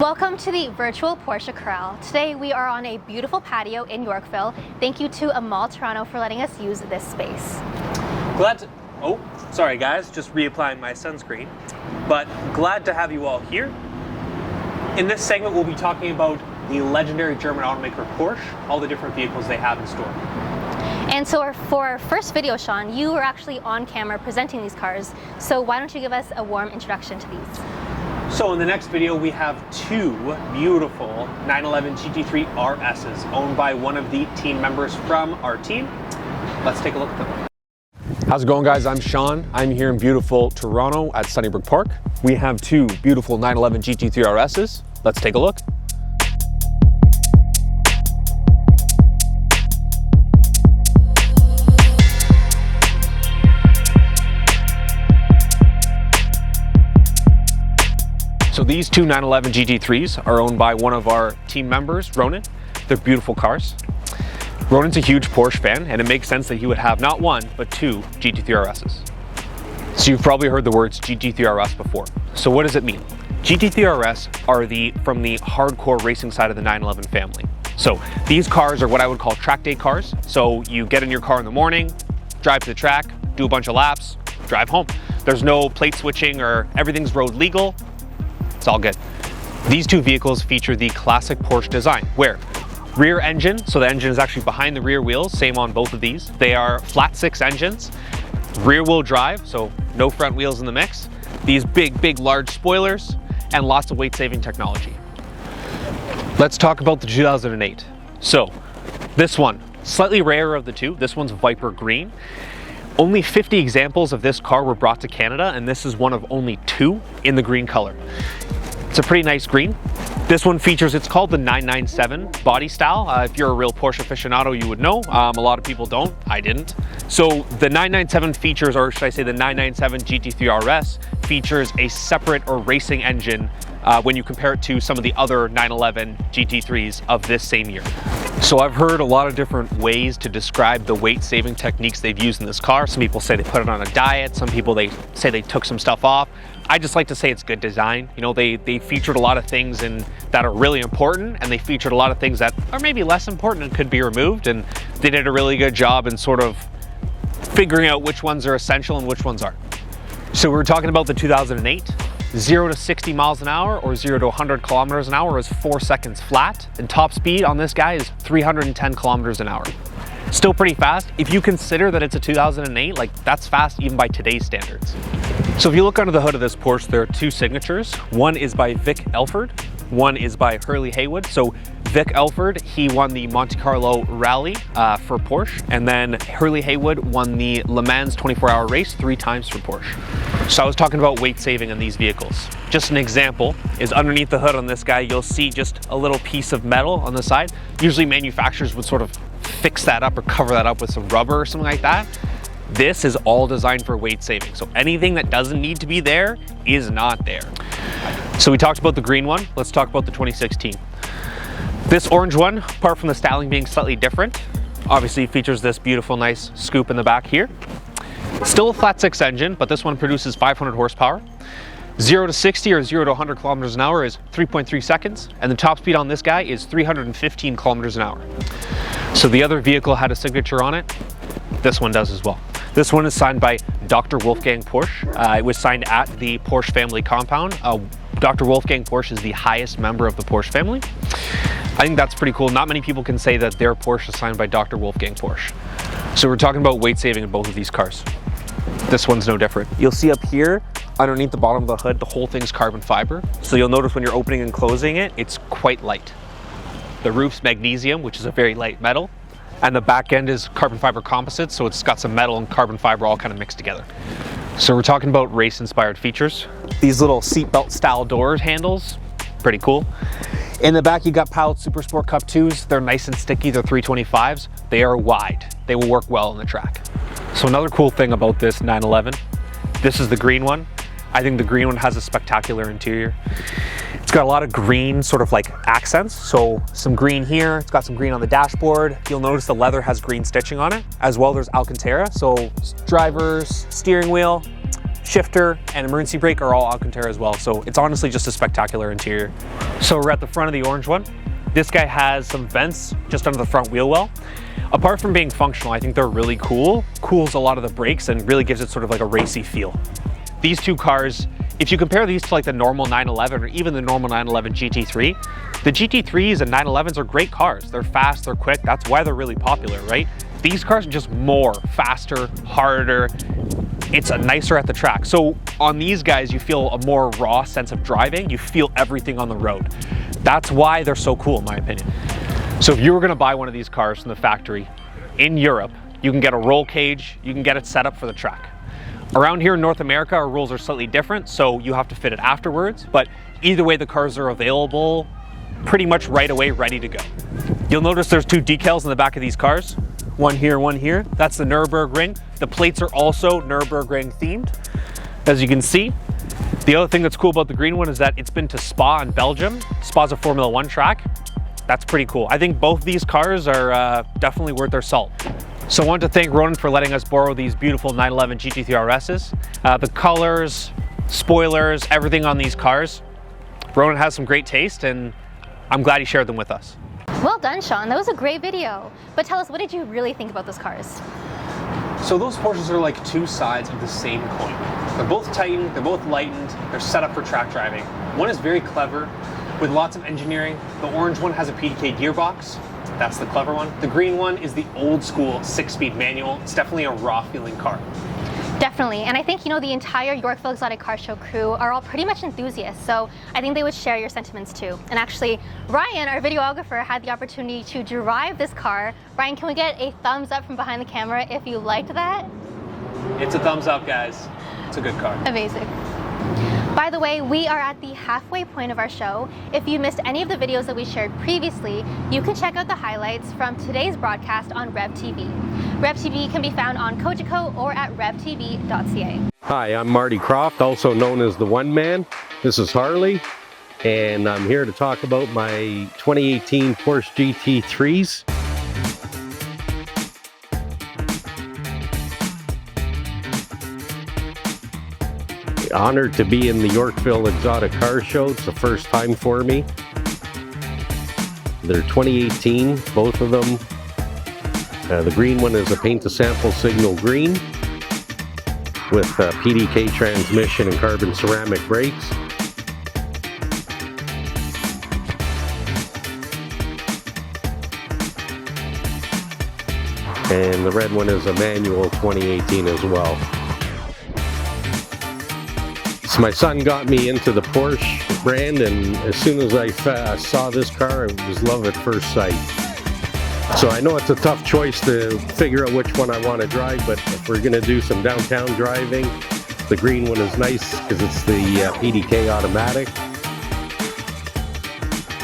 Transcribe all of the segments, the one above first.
Welcome to the virtual Porsche Corral. Today we are on a beautiful patio in Yorkville. Thank you to Amal Toronto for letting us use this space. Oh, sorry guys, just reapplying my sunscreen. But glad to have you all here. In this segment we'll be talking about the legendary German automaker Porsche, all the different vehicles they have in store. And so for our first video, Sean, you were actually on camera presenting these cars. So why don't you give us a warm introduction to these? So in the next video, we have two beautiful 911 GT3 RSs owned by one of the team members from our team. Let's take a look at them. How's it going, guys? I'm Sean. I'm here in beautiful Toronto at Sunnybrook Park. We have two beautiful 911 GT3 RSs. Let's take a look. So these two 911 GT3s are owned by one of our team members, Ronan. They're beautiful cars. Ronan's a huge Porsche fan, and it makes sense that he would have not one, but two GT3 RSs. So you've probably heard the words GT3 RS before. So what does it mean? GT3 RS are from the hardcore racing side of the 911 family. So these cars are what I would call track day cars. So you get in your car in the morning, drive to the track, do a bunch of laps, drive home. There's no plate switching or everything's road legal. It's all good. These two vehicles feature the classic Porsche design, where rear engine, so the engine is actually behind the rear wheels, same on both of these. They are flat six engines, rear wheel drive, so no front wheels in the mix. These big, large spoilers, and lots of weight saving technology. Let's talk about the 2008. So this one, slightly rarer of the two. This one's Viper Green. Only 50 examples of this car were brought to Canada, and this is one of only two in the green color. It's a pretty nice green. This one features, it's called the 997 body style. If you're a real Porsche aficionado, you would know. A lot of people don't, I didn't. So the 997 features, or should I say the 997 GT3 RS, features a separate or racing engine when you compare it to some of the other 911 GT3s of this same year. So I've heard a lot of different ways to describe the weight saving techniques they've used in this car. Some people say they put it on a diet. Some people they say they took some stuff off. I just like to say it's good design. You know, they featured a lot of things that are really important, and they featured a lot of things that are maybe less important and could be removed, and they did a really good job in sort of figuring out which ones are essential and which ones aren't. So we're talking about the 2008. 0 to 60 miles an hour or 0 to 100 kilometers an hour is 4 seconds flat, and top speed on this guy is 310 kilometers an hour. Still pretty fast. If you consider that it's a 2008, like that's fast even by today's standards. So if you look under the hood of this Porsche, there are two signatures. One is by Vic Elford, one is by Hurley Haywood. So Vic Elford, he won the Monte Carlo Rally for Porsche, and then Hurley Haywood won the Le Mans 24-hour race 3 times for Porsche. So I was talking about weight saving in these vehicles. Just an example is underneath the hood on this guy, you'll see just a little piece of metal on the side. Usually manufacturers would sort of fix that up or cover that up with some rubber or something like that. This is all designed for weight saving. So anything that doesn't need to be there is not there. So we talked about the green one. Let's talk about the 2016. This orange one, apart from the styling being slightly different, obviously features this beautiful, nice scoop in the back here. Still a flat six engine, but this one produces 500 horsepower. 0 to 60 or 0 to 100 kilometers an hour is 3.3 seconds, and the top speed on this guy is 315 kilometers an hour. So the other vehicle had a signature on it. This one does as well. This one is signed by Dr. Wolfgang Porsche. It was signed at the Porsche family compound. Dr. Wolfgang Porsche is the highest member of the Porsche family. I think that's pretty cool. Not many people can say that their Porsche is signed by Dr. Wolfgang Porsche. So we're talking about weight saving in both of these cars. This one's no different. You'll see up here, underneath the bottom of the hood, the whole thing's carbon fiber. So you'll notice when you're opening and closing it, it's quite light. The roof's magnesium, which is a very light metal, and the back end is carbon fiber composite, so it's got some metal and carbon fiber all kind of mixed together. So we're talking about race-inspired features. These little seatbelt style door handles, pretty cool. In the back, you got Powell Super Sport Cup 2s. They're nice and sticky, they're 325s. They are wide. They will work well on the track. So another cool thing about this 911, this is the green one. I think the green one has a spectacular interior. It's got a lot of green sort of like accents. So some green here, it's got some green on the dashboard. You'll notice the leather has green stitching on it. As well, there's Alcantara. So drivers, steering wheel, shifter, and emergency brake are all Alcantara as well. So it's honestly just a spectacular interior. So we're at the front of the orange one. This guy has some vents just under the front wheel well. Apart from being functional, I think they're really cool. Cools a lot of the brakes and really gives it sort of like a racy feel. These two cars, if you compare these to like the normal 911 or even the normal 911 GT3, the GT3s and 911s are great cars. They're fast, they're quick, that's why they're really popular, right? These cars are just more, faster, harder. It's a nicer at the track. So on these guys, you feel a more raw sense of driving. You feel everything on the road. That's why they're so cool, in my opinion. So if you were gonna buy one of these cars from the factory in Europe, you can get a roll cage, you can get it set up for the track. Around here in North America, our rules are slightly different, so you have to fit it afterwards, but either way, the cars are available pretty much right away, ready to go. You'll notice there's two decals in the back of these cars. One here, one here. That's the Nürburgring. The plates are also Nürburgring themed, as you can see. The other thing that's cool about the green one is that it's been to Spa in Belgium. Spa's a Formula One track. That's pretty cool. I think both these cars are definitely worth their salt. So I wanted to thank Ronan for letting us borrow these beautiful 911 GT3 RSs. The colors, spoilers, everything on these cars. Ronan has some great taste and I'm glad he shared them with us. Well done, Sean. That was a great video. But tell us, what did you really think about those cars? So those Porsches are like two sides of the same coin. They're both tightened, they're both lightened, they're set up for track driving. One is very clever with lots of engineering. The orange one has a PDK gearbox. That's the clever one. The green one is the old school 6-speed manual. It's definitely a raw feeling car. Definitely, and I think, the entire Yorkville Exotic Car Show crew are all pretty much enthusiasts, so I think they would share your sentiments too. And actually, Ryan, our videographer, had the opportunity to drive this car. Ryan, can we get a thumbs up from behind the camera if you liked that? It's a thumbs up, guys. It's a good car. Amazing. By the way, we are at the halfway point of our show. If you missed any of the videos that we shared previously, you can check out the highlights from today's broadcast on RevTV. RevTV can be found on Cogeco or at revtv.ca. Hi, I'm Marty Croft, also known as the One Man. This is Harley, and I'm here to talk about my 2018 Porsche GT3s. Honored to be in the Yorkville Exotic Car Show. It's the first time for me. They're 2018, both of them. The green one is a paint to sample signal green with PDK transmission and carbon ceramic brakes. And the red one is a manual 2018 as well. So my son got me into the Porsche brand, and as soon as I saw this car, it was love at first sight. So I know it's a tough choice to figure out which one I want to drive, but if we're going to do some downtown driving, the green one is nice because it's the PDK automatic.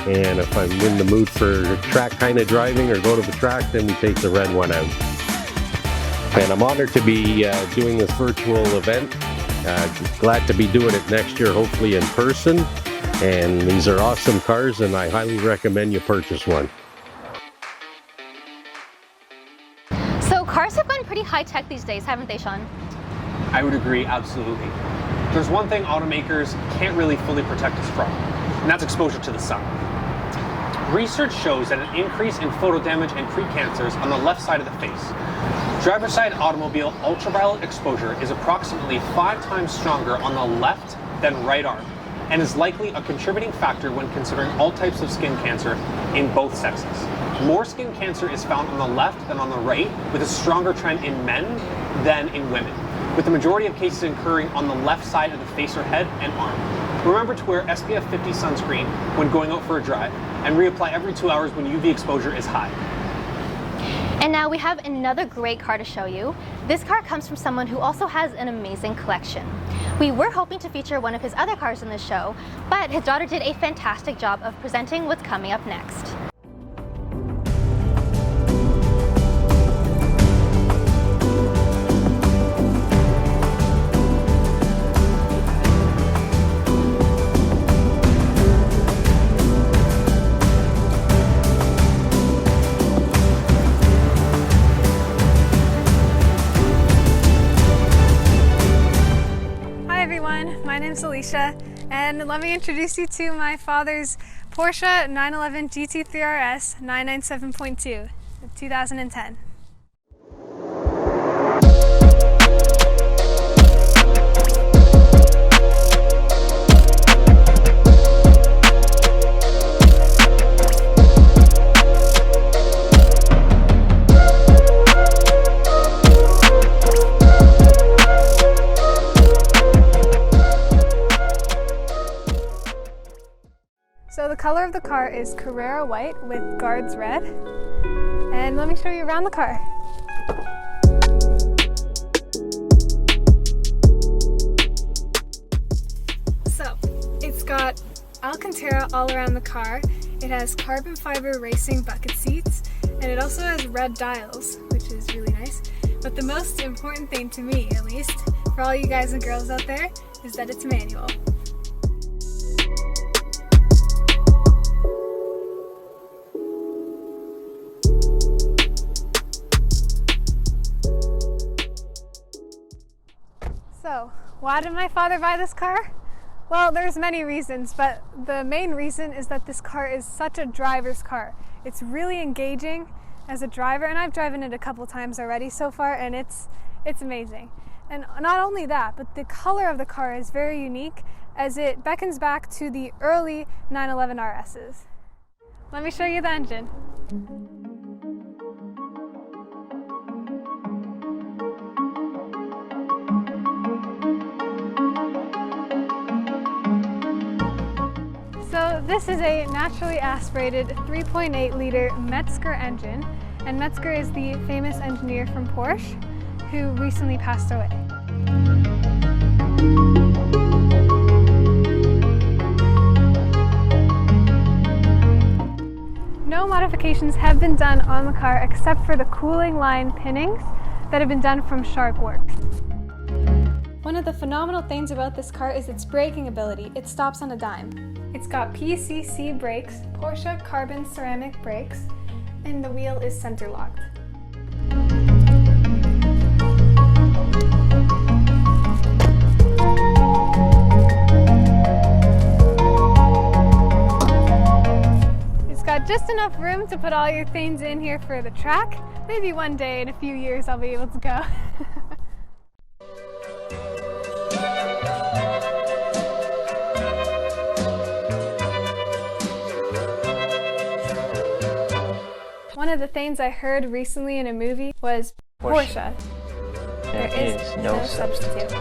And if I'm in the mood for track kind of driving or go to the track, then we take the red one out. And I'm honored to be doing this virtual event. Glad to be doing it next year, hopefully in person. And these are awesome cars, and I highly recommend you purchase one. So cars have gone pretty high-tech these days, haven't they, Sean? I would agree, absolutely. There's one thing automakers can't really fully protect us from, and that's exposure to the sun. Research shows that an increase in photo damage and precancers on the left side of the face. Driver's side automobile ultraviolet exposure is approximately 5 times stronger on the left than right arm, and is likely a contributing factor when considering all types of skin cancer in both sexes. More skin cancer is found on the left than on the right, with a stronger trend in men than in women, with the majority of cases occurring on the left side of the face or head and arm. Remember to wear SPF 50 sunscreen when going out for a drive, and reapply every 2 hours when UV exposure is high. And now we have another great car to show you. This car comes from someone who also has an amazing collection. We were hoping to feature one of his other cars in this show, but his daughter did a fantastic job of presenting what's coming up next. My name's Alicia, And let me introduce you to my father's Porsche 911 GT3 RS 997.2, 2010. So the color of the car is Carrera white with guards red. And let me show you around the car. So it's got Alcantara all around the car. It has carbon fiber racing bucket seats, and it also has red dials, which is really nice. But the most important thing to me, at least, for all you guys and girls out there, is that it's manual. So, why did my father buy this car? Well, there's many reasons, but the main reason is that this car is such a driver's car. It's really engaging as a driver, and I've driven it a couple times already so far, and it's amazing. And not only that, but the color of the car is very unique, as it beckons back to the early 911 RSs. Let me show you the engine. So this is a naturally aspirated 3.8 liter Metzger engine, and Metzger is the famous engineer from Porsche who recently passed away. No modifications have been done on the car except for the cooling line pinnings that have been done from Shark Works. One of the phenomenal things about this car is its braking ability. It stops on a dime. It's got PCC brakes, Porsche carbon ceramic brakes, and the wheel is center locked. It's got just enough room to put all your things in here for the track. Maybe one day in a few years I'll be able to go. One of the things I heard recently in a movie was Porsche. There is no substitute.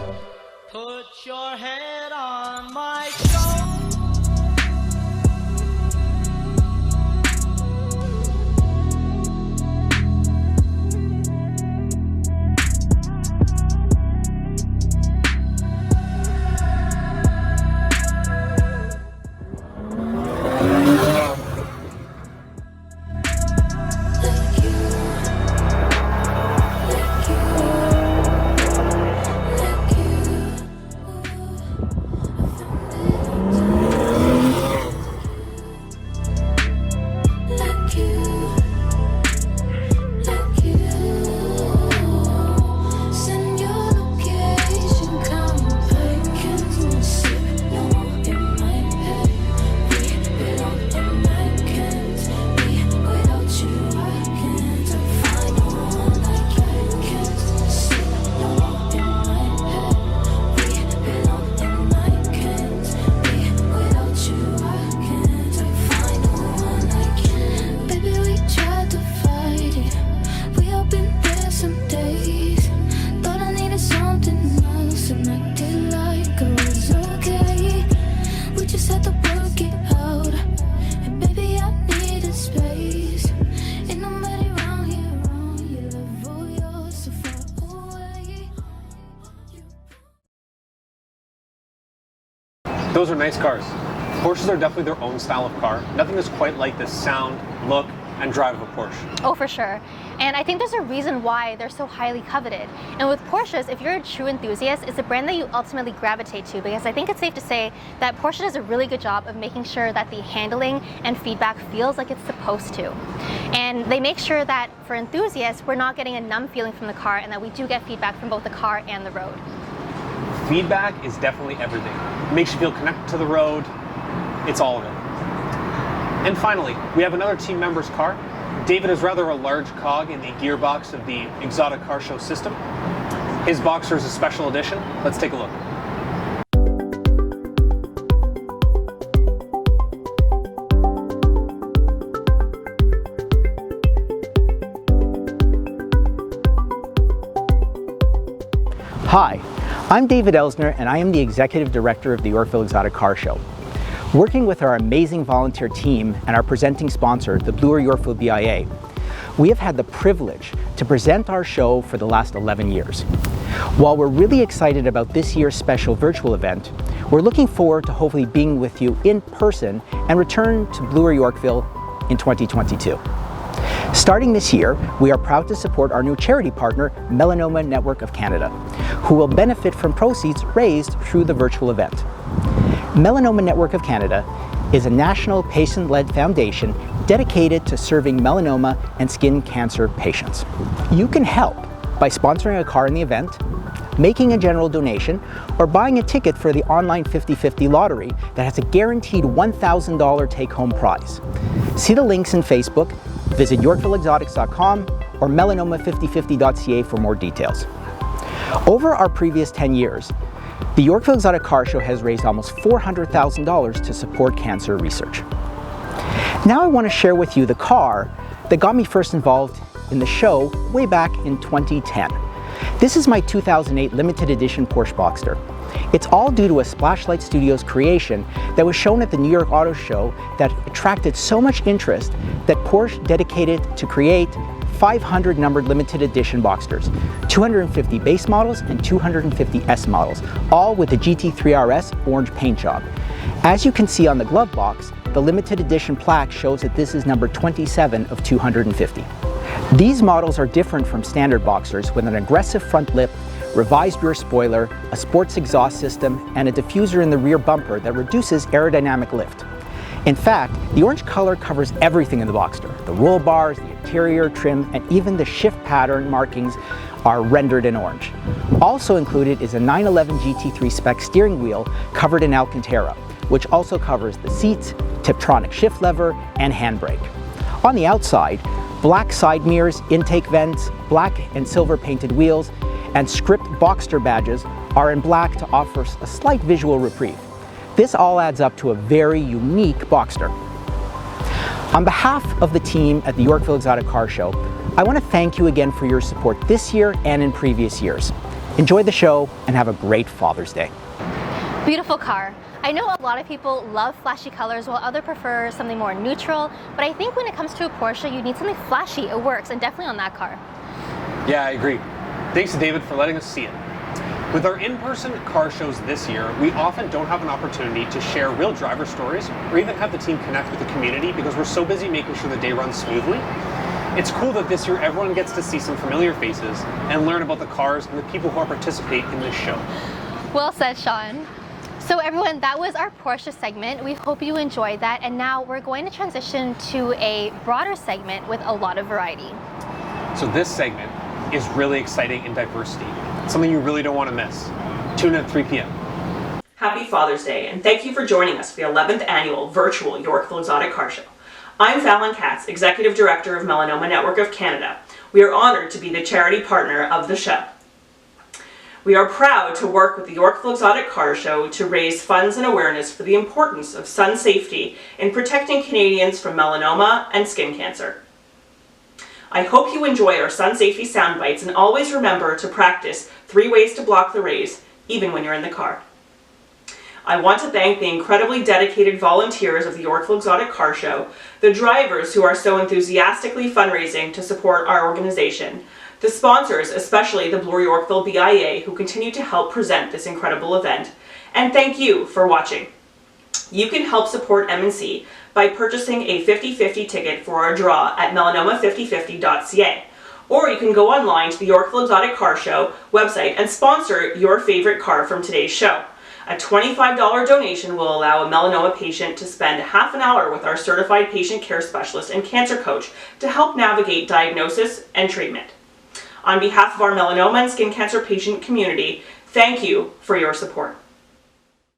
Put your head on my shoulder. Those are nice cars. Porsches are definitely their own style of car. Nothing is quite like the sound, look, and drive of a Porsche. Oh, for sure. And I think there's a reason why they're so highly coveted. And with Porsches, if you're a true enthusiast, it's a brand that you ultimately gravitate to, because I think it's safe to say that Porsche does a really good job of making sure that the handling and feedback feels like it's supposed to. And they make sure that for enthusiasts, we're not getting a numb feeling from the car, and that we do get feedback from both the car and the road. feedback is definitely everything. It makes you feel connected to the road. It's all of it. And finally, we have another team member's car. David is rather a large cog in the gearbox of the Exotic Car Show system. His Boxster is a special edition. Let's take a look. Hi, I'm David Elsner and I am the Executive Director of the Yorkville Exotic Car Show. Working with our amazing volunteer team and our presenting sponsor, the Bloor Yorkville BIA, we have had the privilege to present our show for the last 11 years. While we're really excited about this year's special virtual event, we're looking forward to hopefully being with you in person and return to Bloor Yorkville in 2022. Starting this year, we are proud to support our new charity partner, Melanoma Network of Canada, who will benefit from proceeds raised through the virtual event. Melanoma Network of Canada is a national patient-led foundation dedicated to serving melanoma and skin cancer patients. You can help by sponsoring a car in the event, making a general donation, or buying a ticket for the online 50/50 lottery that has a guaranteed $1,000 take-home prize. See the links in Facebook, visit YorkvilleExotics.com or melanoma5050.ca for more details. Over our previous 10 years, the Yorkville Exotic Car Show has raised almost $400,000 to support cancer research. Now I want to share with you the car that got me first involved in the show way back in 2010. This is my 2008 limited edition Porsche Boxster. It's all due to a Splashlight Studios creation that was shown at the New York Auto Show that attracted so much interest that Porsche dedicated to create 500 numbered limited edition Boxsters, 250 base models and 250 S models, all with the GT3 RS orange paint job. As you can see on the glove box, the limited edition plaque shows that this is number 27 of 250. These models are different from standard Boxsters with an aggressive front lip, revised rear spoiler, a sports exhaust system, and a diffuser in the rear bumper that reduces aerodynamic lift. In fact, the orange color covers everything in the Boxster. The roll bars, the interior trim, and even the shift pattern markings are rendered in orange. Also included is a 911 GT3 spec steering wheel covered in Alcantara, which also covers the seats, Tiptronic shift lever, and handbrake. On the outside, black side mirrors, intake vents, black and silver painted wheels, and script Boxster badges are in black to offer a slight visual reprieve. This all adds up to a very unique Boxster. On behalf of the team at the Yorkville Exotic Car Show, I want to thank you again for your support this year and in previous years. Enjoy the show and have a great Father's Day. Beautiful car. I know a lot of people love flashy colors while others prefer something more neutral, but I think when it comes to a Porsche, you need something flashy. It works, and definitely on that car. Yeah, I agree. Thanks to David for letting us see it. With our in-person car shows this year, we often don't have an opportunity to share real driver stories or even have the team connect with the community because we're so busy making sure the day runs smoothly. It's cool that this year everyone gets to see some familiar faces and learn about the cars and the people who participate in this show. Well said, Sean. So everyone, that was our Porsche segment. We hope you enjoyed that, and now we're going to transition to a broader segment with a lot of variety. So this segment is really exciting in diversity. It's something you really don't want to miss. Tune in at 3 p.m. Happy Father's Day, and thank you for joining us for the 11th annual virtual Yorkville Exotic Car Show. I'm Fallon Katz, Executive Director of Melanoma Network of Canada. We are honored to be the charity partner of the show. We are proud to work with the Yorkville Exotic Car Show to raise funds and awareness for the importance of sun safety in protecting Canadians from melanoma and skin cancer. I hope you enjoyed our sun safety sound bites, and always remember to practice 3 ways to block the rays, even when you're in the car. I want to thank the incredibly dedicated volunteers of the Yorkville Exotic Car Show, the drivers who are so enthusiastically fundraising to support our organization, the sponsors, especially the Bloor Yorkville BIA, who continue to help present this incredible event, and thank you for watching. You can help support M&C by purchasing a 50/50 ticket for our draw at melanoma5050.ca, or you can go online to the Yorkville Exotic Car Show website and sponsor your favorite car from today's show. A $25 donation will allow a melanoma patient to spend half an hour with our certified patient care specialist and cancer coach to help navigate diagnosis and treatment. On behalf of our melanoma and skin cancer patient community, Thank you for your support.